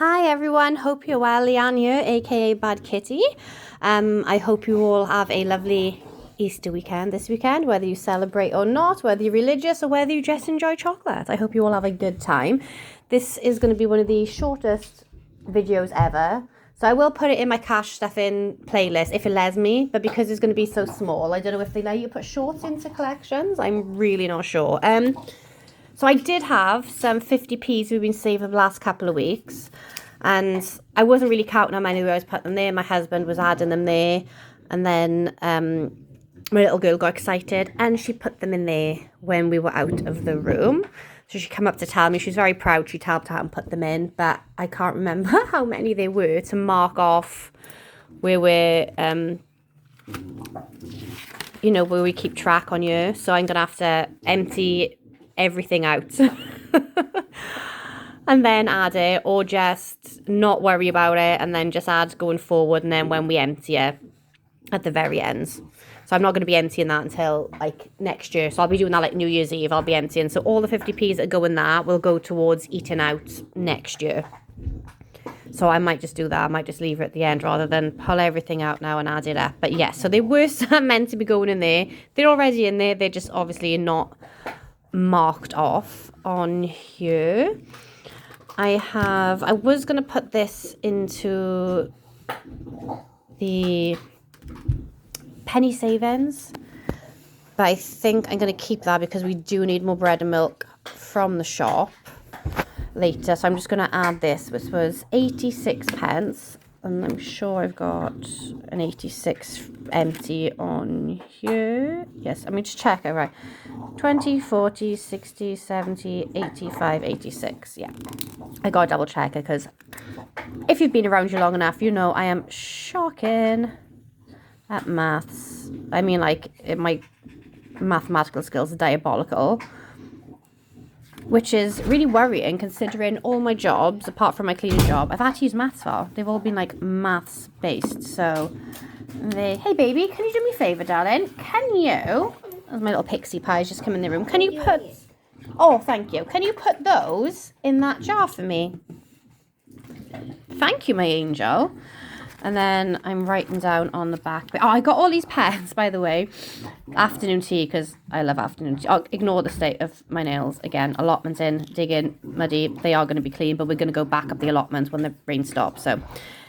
Hi everyone, hope you're well. Leanne here, aka Bad Kitty. I hope you all have a lovely Easter weekend this weekend, whether you celebrate or not, whether you're religious or whether you just enjoy chocolate. I hope you all have a good time. This is going to be one of the shortest videos ever. So I will put it in my cash stuff in playlist if it lets me, but because it's going to be so small, I don't know if they let you put shorts into collections. I'm really not sure. So I did have some 50p's we've been saving the last couple of weeks. And I wasn't really counting how many I was putting them there. My husband was adding them there. And then my little girl got excited and she put them in there when we were out of the room. So she came up to tell me. She was very proud. She'd helped out and put them in. But I can't remember how many they were to mark off where we're... where we keep track on you. So I'm going to have to empty everything out and then add it, or just not worry about it and then just add going forward, and then when we empty it at the very end. So I'm not going to be emptying that until like next year. So I'll be doing that like New Year's Eve. I'll be emptying. So all the 50p's that go in that will go towards eating out next year. So I might just do that. I might just leave it at the end rather than pull everything out now and add it up. But yeah, so they were meant to be going in there. They're already in there. They're just obviously not marked off on here. I was going to put this into the penny savings, but I think I'm going to keep that because we do need more bread and milk from the shop later. So I'm just going to add this, which was 86 pence. And I'm sure I've got an 86 empty on here. Yes, I mean, just check it, right. 20, 40, 60, 70, 85, 86. Yeah, I got to double check it because if you've been around here long enough, you know I am shocking at maths. I mean, like, my mathematical skills are diabolical, which is really worrying considering all my jobs, apart from my cleaning job, I've had to use maths for. They've all been like maths based. So, hey baby, can you do me a favour, darling? Can you, as my little pixie pie's just come in the room, can you put, oh, thank you. Can you put those in that jar for me? Thank you, my angel. And then I'm writing down on the back. Oh, I got all these pens, by the way. Afternoon tea, because I love afternoon tea. I'll ignore the state of my nails. Again, allotments in, digging, muddy. They are going to be clean, but we're going to go back up the allotments when the rain stops. So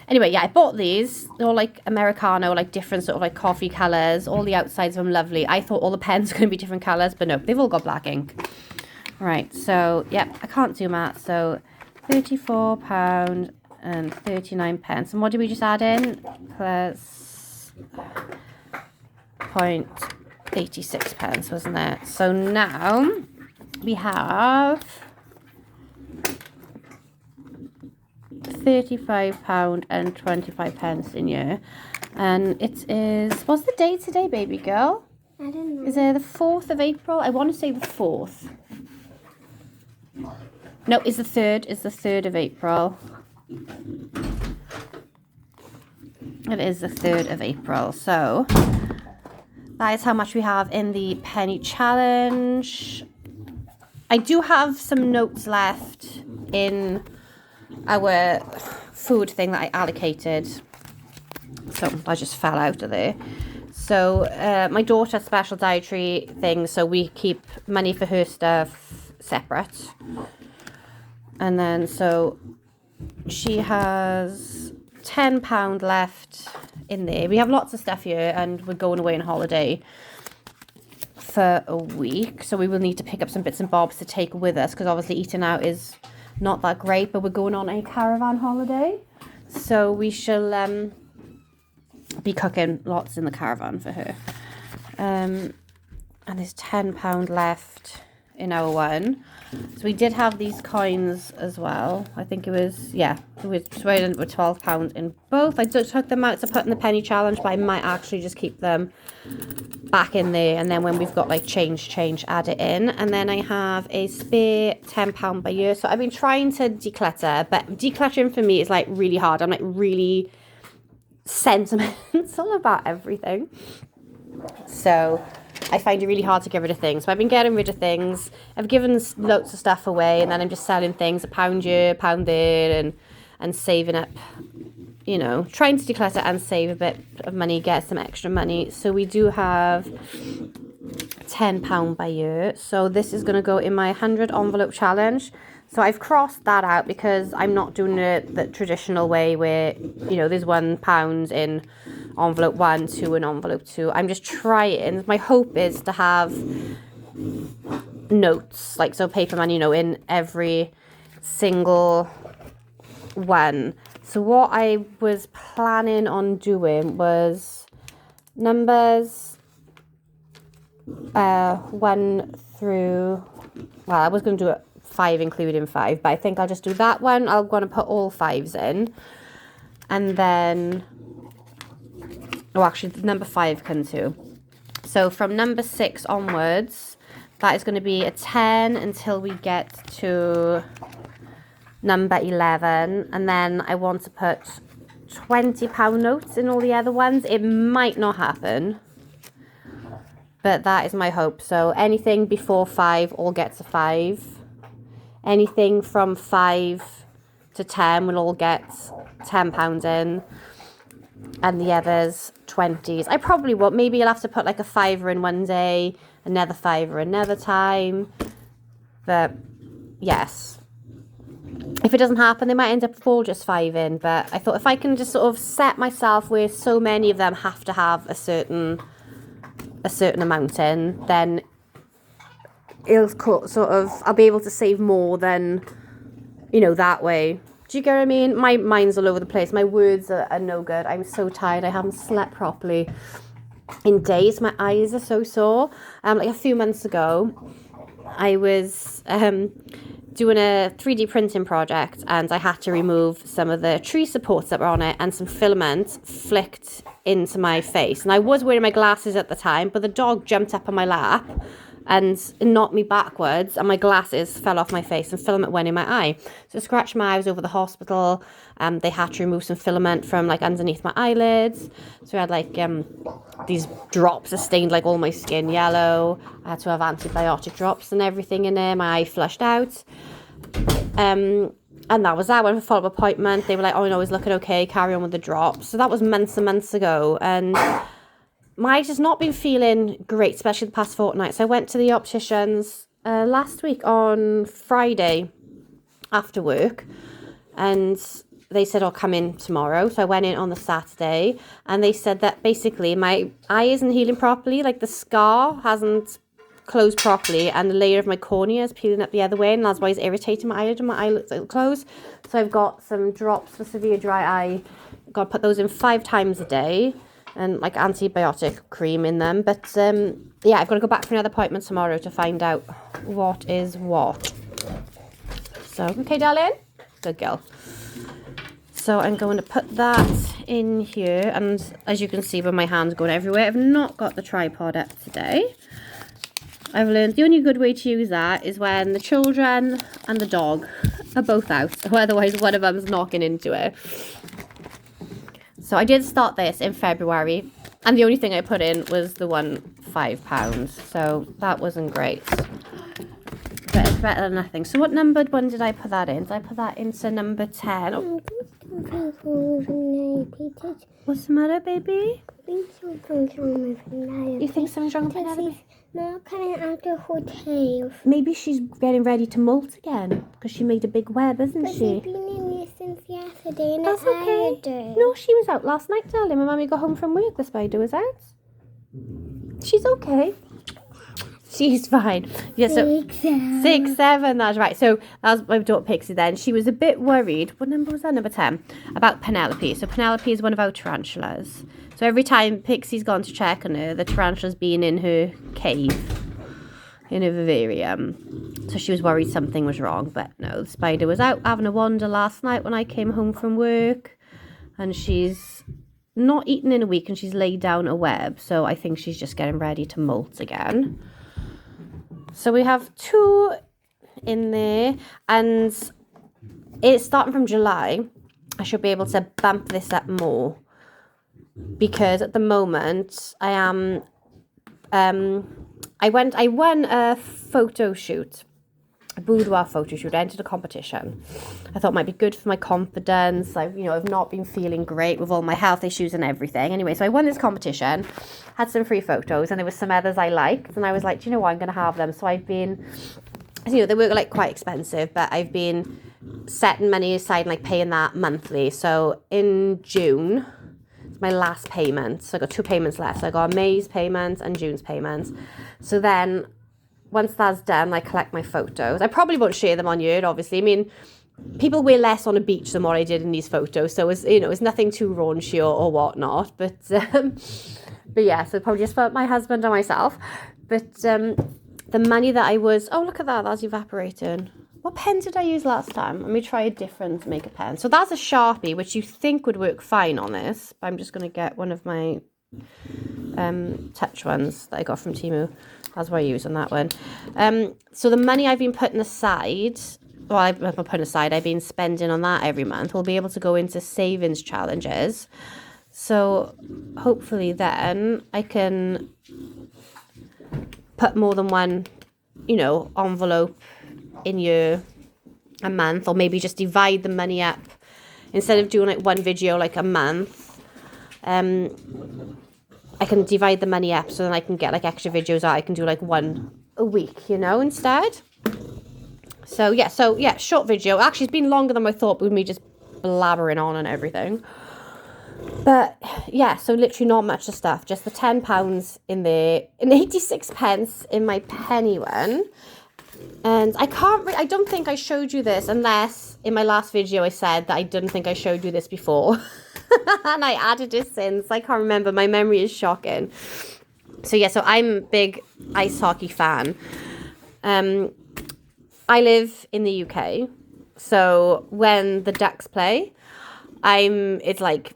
anyway, yeah, I bought these. They're all like Americano, like different sort of like coffee colours. All the outsides of them lovely. I thought all the pens were going to be different colours, but no, they've all got black ink. Right, so, yeah, I can't do math. So £34 and 39 pence. And what did we just add in? Plus 0.86 pence, wasn't it? So now we have £35 and 25 pence in here. And it is, what's the date today, baby girl? I don't know. Is it the 4th of April? I want to say the 4th. No, it's the 3rd. It's the 3rd of April. It is the 3rd of April. So that is how much we have in the penny challenge. I do have some notes left in our food thing that I allocated. So I just fell out of there. So my daughter has special dietary things, so we keep money for her stuff separate. And then so she has £10 left in there. We have lots of stuff here and we're going away on holiday for a week. So we will need to pick up some bits and bobs to take with us because obviously eating out is not that great, but we're going on a caravan holiday. So we shall be cooking lots in the caravan for her. And there's £10 left in our one. So we did have these coins as well. I think it was, yeah, it was right under £12 in both. I took them out to put in the penny challenge, but I might actually just keep them back in there. And then when we've got like change, add it in. And then I have a spare £10 by year. So I've been trying to declutter, but decluttering for me is like really hard. I'm like really sentimental about everything. So I find it really hard to get rid of things. So I've been getting rid of things. I've given loads of stuff away, and then I'm just selling things, £1 here, £1 there, and and saving up, you know, trying to declutter and save a bit of money, get some extra money. So we do have £10 by year. So this is going to go in my 100 envelope challenge. So I've crossed that out because I'm not doing it the traditional way where, you know, there's £1 in envelope 1, 2 in envelope 2. I'm just trying. My hope is to have notes, like, so paper money, you know, in every single one. So what I was planning on doing was numbers 1 through, well, I was going to do it 5 including 5, but I think I'll just do that one. I'm going to put all 5s in, and then, oh, actually number 5 can too. So from number 6 onwards, that is going to be a 10 until we get to number 11, and then I want to put £20 notes in all the other ones. It might not happen, but that is my hope. So anything before 5 all gets a 5. Anything from 5 to 10 will all get £10 in, and the others 20s. I probably won't. Maybe I'll have to put like a £5 in one day, another £5 another time. But yes, if it doesn't happen, they might end up with all just 5 in. But I thought if I can just sort of set myself where so many of them have to have a certain amount in, then it'll sort of, I'll be able to save more than, you know, that way. Do you get what I mean? My mind's all over the place. My words are no good. I'm so tired. I haven't slept properly in days. My eyes are so sore. Like a few months ago, I was doing a 3D printing project, and I had to remove some of the tree supports that were on it, and some filament flicked into my face. And I was wearing my glasses at the time, but the dog jumped up on my lap and knocked me backwards, and my glasses fell off my face and filament went in my eye. So I scratched my eyes over the hospital. They had to remove some filament from like underneath my eyelids. So I had like these drops that stained like all my skin yellow. I had to have antibiotic drops and everything in there. My eye flushed out. And that was that. I went for a follow-up appointment. They were like, oh no, it's looking okay, carry on with the drops. So that was months and months ago, and my eyes has not been feeling great, especially the past fortnight. So I went to the opticians last week on Friday after work, and they said, I'll come in tomorrow. So I went in on the Saturday, and they said that basically my eye isn't healing properly. Like the scar hasn't closed properly, and the layer of my cornea is peeling up the other way, and that's why it's irritating my eyelid, and my eyelids are closed. So I've got some drops for severe dry eye. I've got to put those in 5 times a day, and like antibiotic cream in them. But yeah, I've got to go back for another appointment tomorrow to find out what is what. So, okay, darling? Good girl. So I'm going to put that in here, and as you can see with my hands going everywhere, I've not got the tripod up today. I've learned the only good way to use that is when the children and the dog are both out, or otherwise one of them's knocking into it. So I did start this in February, and the only thing I put in was the £5. So that wasn't great, but it's better than nothing. So what numbered one did I put that in? Did I put that into number 10? Oh. What's the matter, baby? You think something's wrong with Penelope? Not coming out of her tail. Maybe she's getting ready to molt again, because she made a big web, isn't But she? she's been in here since yesterday, and That's okay. No, she was out last night, darling. When Mummy got home from work, the spider was out. She's okay. She's fine. Yeah, so 6, 7, that's right. So that was my daughter Pixie then. She was a bit worried. What number was that? Number 10. About Penelope. So Penelope is one of our tarantulas. So every time Pixie's gone to check on her, the tarantula's been in her cave, in her vivarium. So she was worried something was wrong. But no, the spider was out having a wander last night when I came home from work. And she's not eaten in a week, and she's laid down a web. So I think she's just getting ready to molt again. So we have 2 in there, and it's starting from July. I should be able to bump this up more, because at the moment I am I won a photo shoot boudoir photo shoot. I entered a competition. I thought it might be good for my confidence. I've not been feeling great with all my health issues and everything. Anyway, so I won this competition, had some free photos, and there was some others I liked, and I was like, do you know what, I'm going to have them. So I've been, they were like quite expensive, but I've been setting money aside and like paying that monthly. So in June, it's my last payment. So I got 2 payments left. So I got May's payment and June's payment. So then once that's done, I collect my photos. I probably won't share them on here, obviously. I mean, people wear less on a beach than what I did in these photos. So it's nothing too raunchy or whatnot. But yeah, so probably just for my husband and myself. But the money that I was, oh, look at that, that's evaporating. What pen did I use last time? Let me try a different makeup pen. So that's a Sharpie, which you think would work fine on this. But I'm just going to get one of my touch ones that I got from Temu. That's what I use on that one. So the money I've been putting aside, I've been spending on that every month. We'll be able to go into savings challenges. So hopefully then I can put more than one, envelope in a month, or maybe just divide the money up. Instead of doing like one video like a month, I can divide the money up so then I can get like extra videos out. I can do like one a week, instead. So yeah, short video. Actually, it's been longer than I thought with me just blabbering on and everything. But yeah, so literally not much of stuff. Just the £10 in there, and 86 pence in my penny one. And I don't think I showed you this, unless in my last video I said that I didn't think I showed you this before. And I added it since. I can't remember. My memory is shocking. So yeah, so I'm a big ice hockey fan. I live in the UK. So when the Ducks play, it's like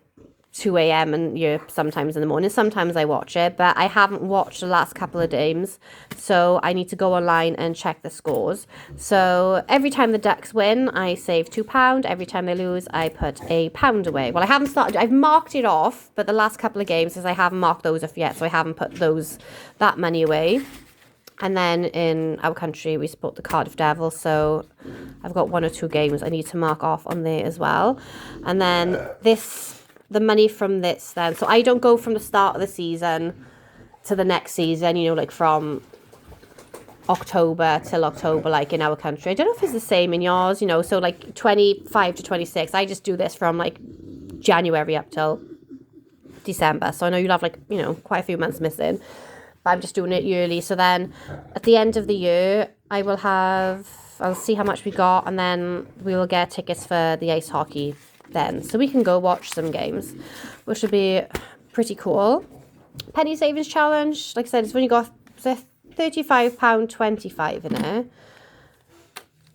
2 a.m. and sometimes in the morning. Sometimes I watch it, but I haven't watched the last couple of games, so I need to go online and check the scores. So every time the Ducks win, I save £2. Every time they lose, I put £1 away. Well, I haven't started. I've marked it off, but the last couple of games, I haven't marked those off yet, so I haven't put that money away. And then in our country, we support the Cardiff Devils, so I've got 1 or 2 games I need to mark off on there as well. And then the money from this then, so I don't go from the start of the season to the next season, like from October till October, like in our country. I don't know if it's the same in yours, so like 25 to 26. I just do this from like January up till December. So I know you'll have like, quite a few months missing, but I'm just doing it yearly. So then at the end of the year, I'll see how much we got, and then we will get tickets for the ice hockey then, so we can go watch some games, which would be pretty cool. Penny savings challenge, like I said, it's when you got £35.25 in it,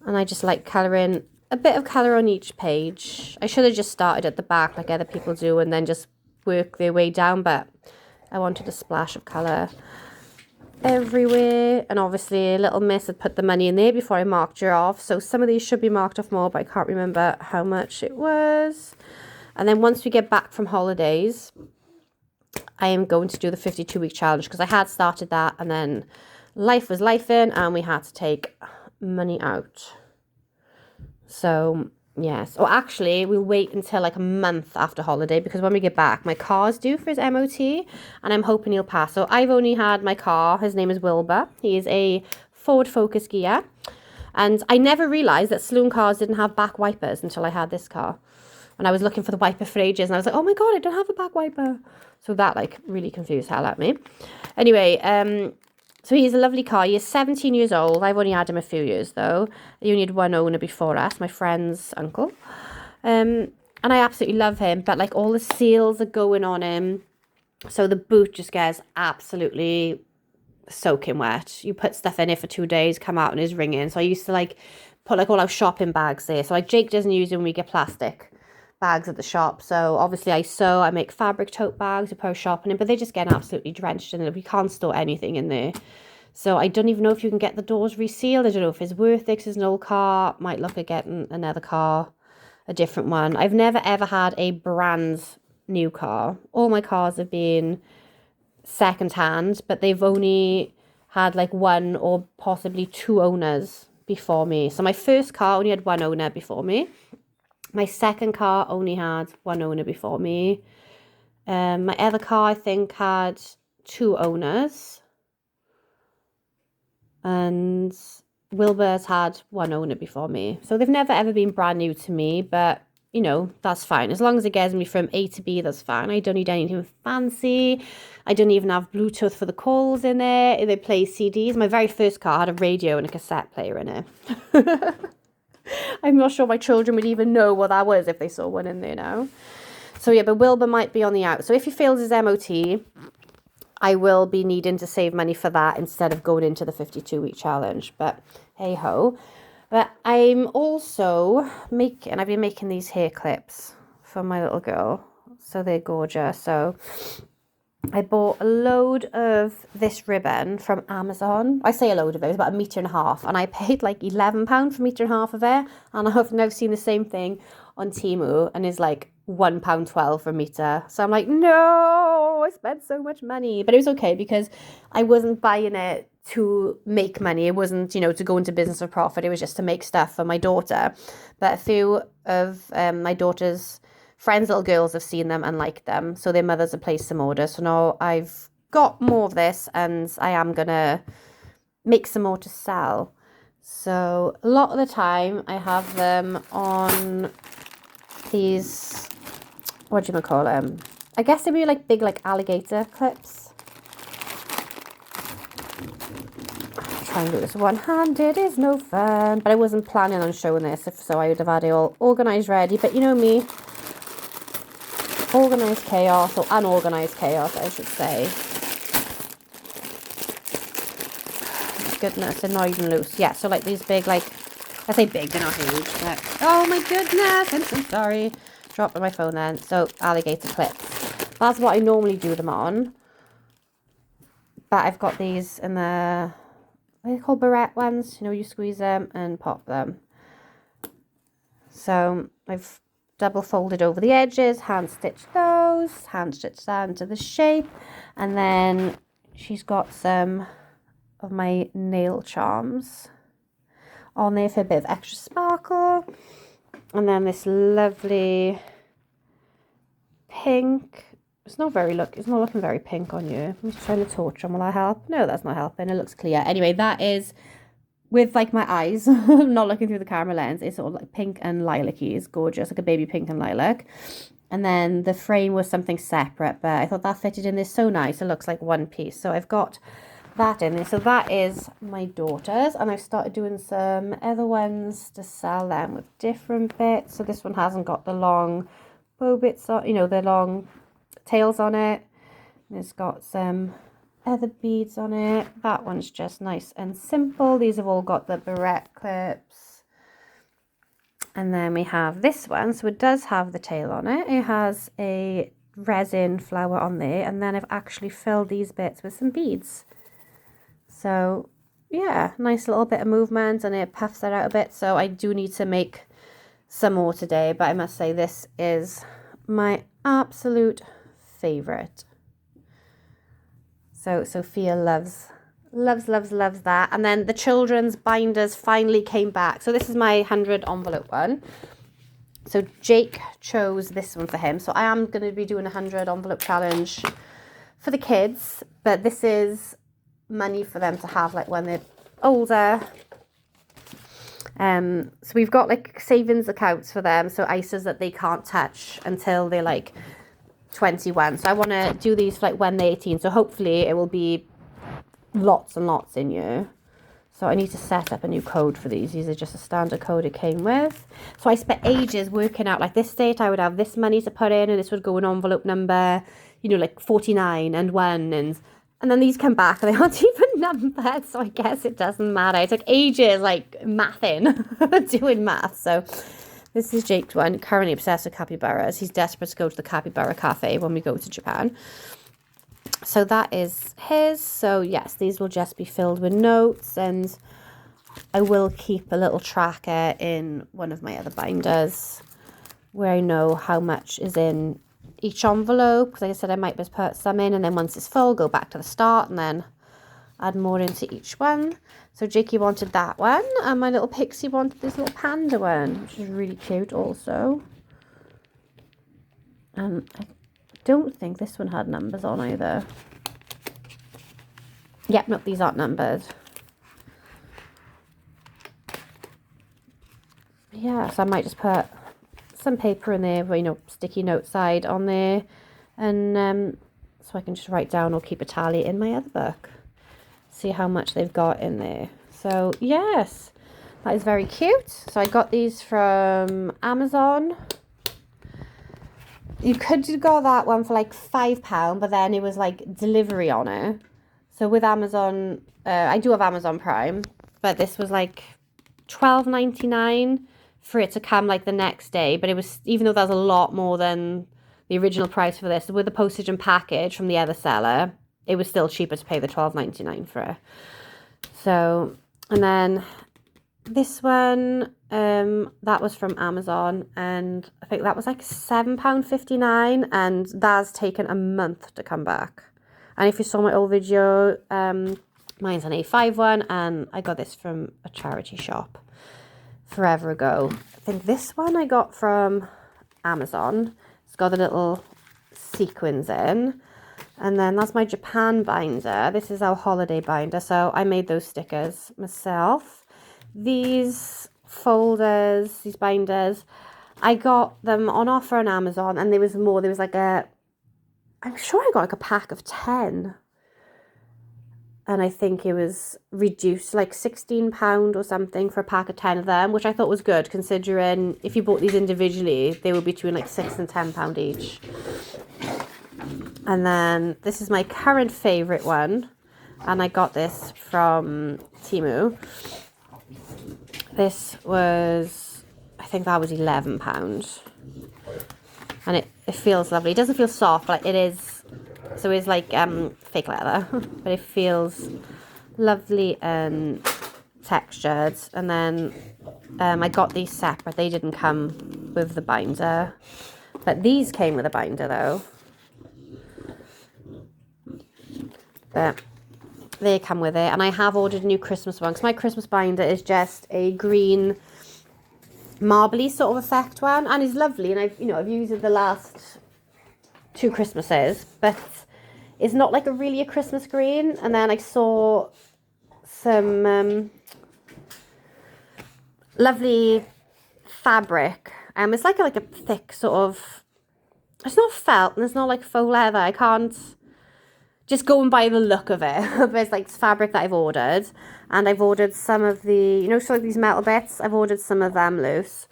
and I just like colouring a bit of colour on each page. I should have just started at the back like other people do and then just work their way down, but I wanted a splash of colour everywhere. And obviously Little Miss had put the money in there before I marked her off, so some of these should be marked off more, but I can't remember how much it was. And then once we get back from holidays, I am going to do the 52-week challenge, because I had started that and then life was lifing and we had to take money out. So yes, or actually we'll wait until like a month after holiday, because when we get back, my car's due for his MOT and I'm hoping he'll pass. So I've only had my car, his name is Wilbur, he is a Ford Focus Ghia, and I never realised that saloon cars didn't have back wipers until I had this car, and I was looking for the wiper for ages and I was like, oh my god, I don't have a back wiper. So that like really confused hell out of me. Anyway, so he's a lovely car. He is 17 years old. I've only had him a few years though. He only had one owner before us, my friend's uncle. And I absolutely love him, but like all the seals are going on him. So the boot just gets absolutely soaking wet. You put stuff in it for 2 days, come out and it's ringing. So I used to like put like all our shopping bags there. So like Jake doesn't use it when we get plastic bags at the shop. So obviously I make fabric tote bags to put shopping in, but they just get absolutely drenched in it. We can't store anything in there. So I don't even know if you can get the doors resealed. I don't know if it's worth it, 'cause it's an old car. Might look at getting another car, a different one. I've never ever had a brand new car. All my cars have been second hand, but they've only had like 1 or possibly 2 owners before me. So my first car only had one owner before me. My second car only had one owner before me. My other car, I think, had 2 owners. And Wilbur's had 1 owner before me. So they've never ever been brand new to me, but you know, that's fine. As long as it gets me from A to B, that's fine. I don't need anything fancy. I don't even have Bluetooth for the calls in it. They play CDs. My very first car had a radio and a cassette player in it. I'm not sure my children would even know what that was if they saw one in there now. So yeah, but Wilbur might be on the out. So if he fails his MOT, I will be needing to save money for that instead of going into the 52-week challenge. But hey ho. But I'm also I've been making these hair clips for my little girl. So they're gorgeous. So I bought a load of this ribbon from Amazon. I say a load of it. It was about 1.5 meters. And I paid like £11 for 1.5 meters of it. And I have now seen the same thing on Temu. And it's like £1.12 for a meter. So I'm like, no, I spent so much money. But it was okay because I wasn't buying it to make money. It wasn't, you know, to go into business or profit. It was just to make stuff for my daughter. But a few of my daughter's friends' little girls have seen them and liked them. So their mothers have placed some orders. So now I've got more of this and I am going to make some more to sell. So a lot of the time I have them on these, what do you call them? I guess they'd be like big like alligator clips. Try and do this one-handed is no fun. But I wasn't planning on showing this, so I would have had it all organised ready. But you know me, organised chaos, or unorganised chaos, I should say. Goodness, they're not even loose. Yeah, so like these big, like, I say big, they're not huge. But, oh my goodness, I'm so sorry. Dropped on my phone then. So alligator clips. That's what I normally do them on. But I've got these in the, what are they called, barrette ones? You know, you squeeze them and pop them. So I've double folded over the edges, hand stitched those, hand stitched that into the shape. And then she's got some of my nail charms on there for a bit of extra sparkle. And then this lovely pink. It's not looking very pink on you. I'm just trying to torch them. Will that help? No, that's not helping. It looks clear. Anyway, that is with like my eyes. I'm not looking through the camera lens. It's sort of like pink and lilac-y. It's gorgeous, like a baby pink and lilac. And then the frame was something separate, but I thought that fitted in there so nice. It looks like one piece. So I've got that in there. So that is my daughter's, and I've started doing some other ones to sell them with different bits. So this one hasn't got the long bow bits on, you know, the long tails on it. And it's got some other beads on it. That one's just nice and simple. These have all got the barrette clips. And then we have this one. So it does have the tail on it. It has a resin flower on there. And then I've actually filled these bits with some beads. So yeah, nice little bit of movement, and it puffs that out a bit. So I do need to make some more today, but I must say this is my absolute favorite. So Sophia loves that. And then the children's binders finally came back. So this is my 100 envelope one. So Jake chose this one for him. So I am going to be doing a 100 envelope challenge for the kids, but this is money for them to have like when they're older. So we've got like savings accounts for them, so ISAs that they can't touch until they're like 21. So I want to do these for like when they're 18, so hopefully it will be lots and lots in you. So I need to set up a new code for these. These are just a standard code it came with. So I spent ages working out like this date I would have this money to put in, and this would go in envelope number, you know, like 49 and 1, and then these come back and they aren't even numbered, so I guess it doesn't matter. It took ages, like, doing math. So this is Jake's one, currently obsessed with capybaras. He's desperate to go to the capybara cafe when we go to Japan. So that is his. So yes, these will just be filled with notes, and I will keep a little tracker in one of my other binders where I know how much is in each envelope, because like I said, I might just put some in, and then once it's full, go back to the start, and then add more into each one. So Jakey wanted that one, and my little Pixie wanted this little panda one, which is really cute also. And I don't think this one had numbers on either. Yep, nope, these aren't numbered. Yeah, so I might just put some paper in there, you know, sticky note side on there, and so I can just write down or keep a tally in my other book. See how much they've got in there. So yes, that is very cute. So I got these from Amazon. You could have got that one for like £5, but then it was like delivery on it. So with Amazon, I do have Amazon Prime, but this was like $12.99 for it to come like the next day. But it was, even though that was a lot more than the original price for this, with the postage and package from the other seller, it was still cheaper to pay the $12.99 for it. So, and then this one, that was from Amazon, and I think that was like £7.59, and that's taken a month to come back. And if you saw my old video, mine's an A5 one, and I got this from a charity shop forever ago. I think this one I got from Amazon. It's got the little sequins in. And then that's my Japan binder. This is our holiday binder. So I made those stickers myself. These folders, these binders, I got them on offer on Amazon, and there was more. There was like I'm sure I got like a pack of 10. And I think it was reduced like £16 or something for a pack of 10 of them, which I thought was good, considering if you bought these individually, they were between like £6 and £10 each. And then this is my current favourite one, and I got this from Temu. This was, I think that was £11. And it feels lovely. It doesn't feel soft, but it is, so it's like fake leather, but it feels lovely and textured. And then I got these separate. They didn't come with the binder, but these came with a binder though. But they come with it, and I have ordered a new Christmas one because my Christmas binder is just a green marbly sort of effect one, and it's lovely, and I've used it the last 2 Christmases, but it's not like really a Christmas green. And then I saw some lovely fabric, it's like a thick sort of, it's not felt and it's not like faux leather. I can't just go and buy the look of it. But it's like fabric that I've ordered, and I've ordered some of the, so like these metal bits, I've ordered some of them loose.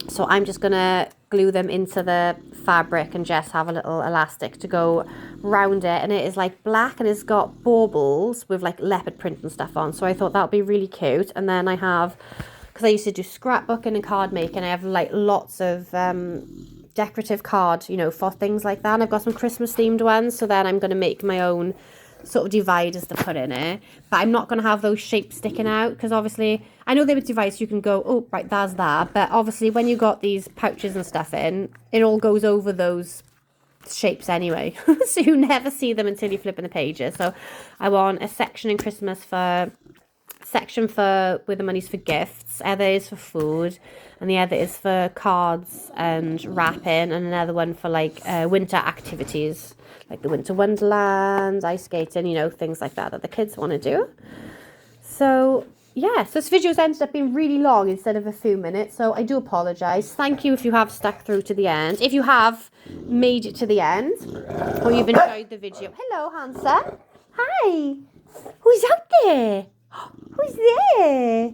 So I'm just going to glue them into the fabric and just have a little elastic to go round it. And it is like black, and it's got baubles with like leopard print and stuff on. So I thought that would be really cute. And then I have, because I used to do scrapbooking and card making, I have like lots of decorative card, for things like that. And I've got some Christmas themed ones. So then I'm going to make my own sort of dividers to put in it, but I'm not going to have those shapes sticking out, because obviously I know they were dividers, you can go, oh right, that's that, but obviously when you got these pouches and stuff in, it all goes over those shapes anyway. So you never see them until you flip in the pages. So I want a section in Christmas section for where the money's for gifts, other is for food, and the other is for cards and wrapping, and another one for like winter activities, like the winter wonderland, ice skating, things like that the kids want to do. So yes, this video's ended up being really long instead of a few minutes, so I do apologise. Thank you if you have stuck through to the end, if you have made it to the end, or you've enjoyed the video. Hello, Hansa. Hi. Who's out there? Who's there?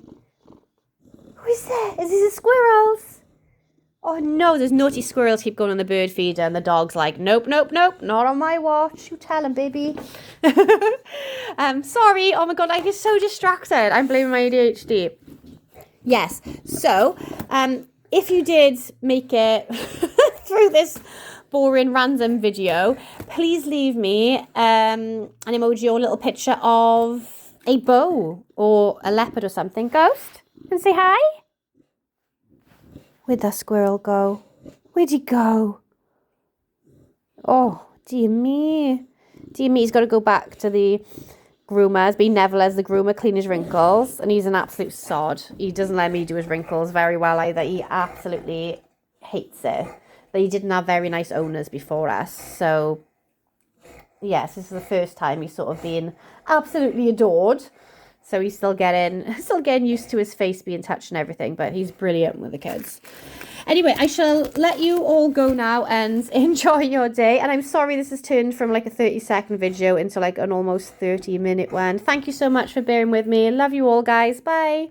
Who's there? Is this the squirrels? Oh no, there's naughty squirrels keep going on the bird feeder, and the dog's like, nope, nope, nope, not on my watch. You tell him, baby. Sorry. Oh my god, I get so distracted. I'm blaming my ADHD. Yes. So, if you did make it through this boring random video, please leave me an emoji or a little picture of a bow or a leopard or something. Ghost, and say hi. Where'd that squirrel go? Where'd he go? Oh, dear me. Dear me, he's got to go back to the groomer. Has been Neville as the groomer, clean his wrinkles, and he's an absolute sod. He doesn't let me do his wrinkles very well either. He absolutely hates it. But he didn't have very nice owners before us, so yes, this is the first time he's sort of been absolutely adored. So he's still getting used to his face being touched and everything, but he's brilliant with the kids. Anyway, I shall let you all go now and enjoy your day. And I'm sorry this has turned from like a 30-second video into like an almost 30-minute one. Thank you so much for bearing with me. Love you all, guys. Bye.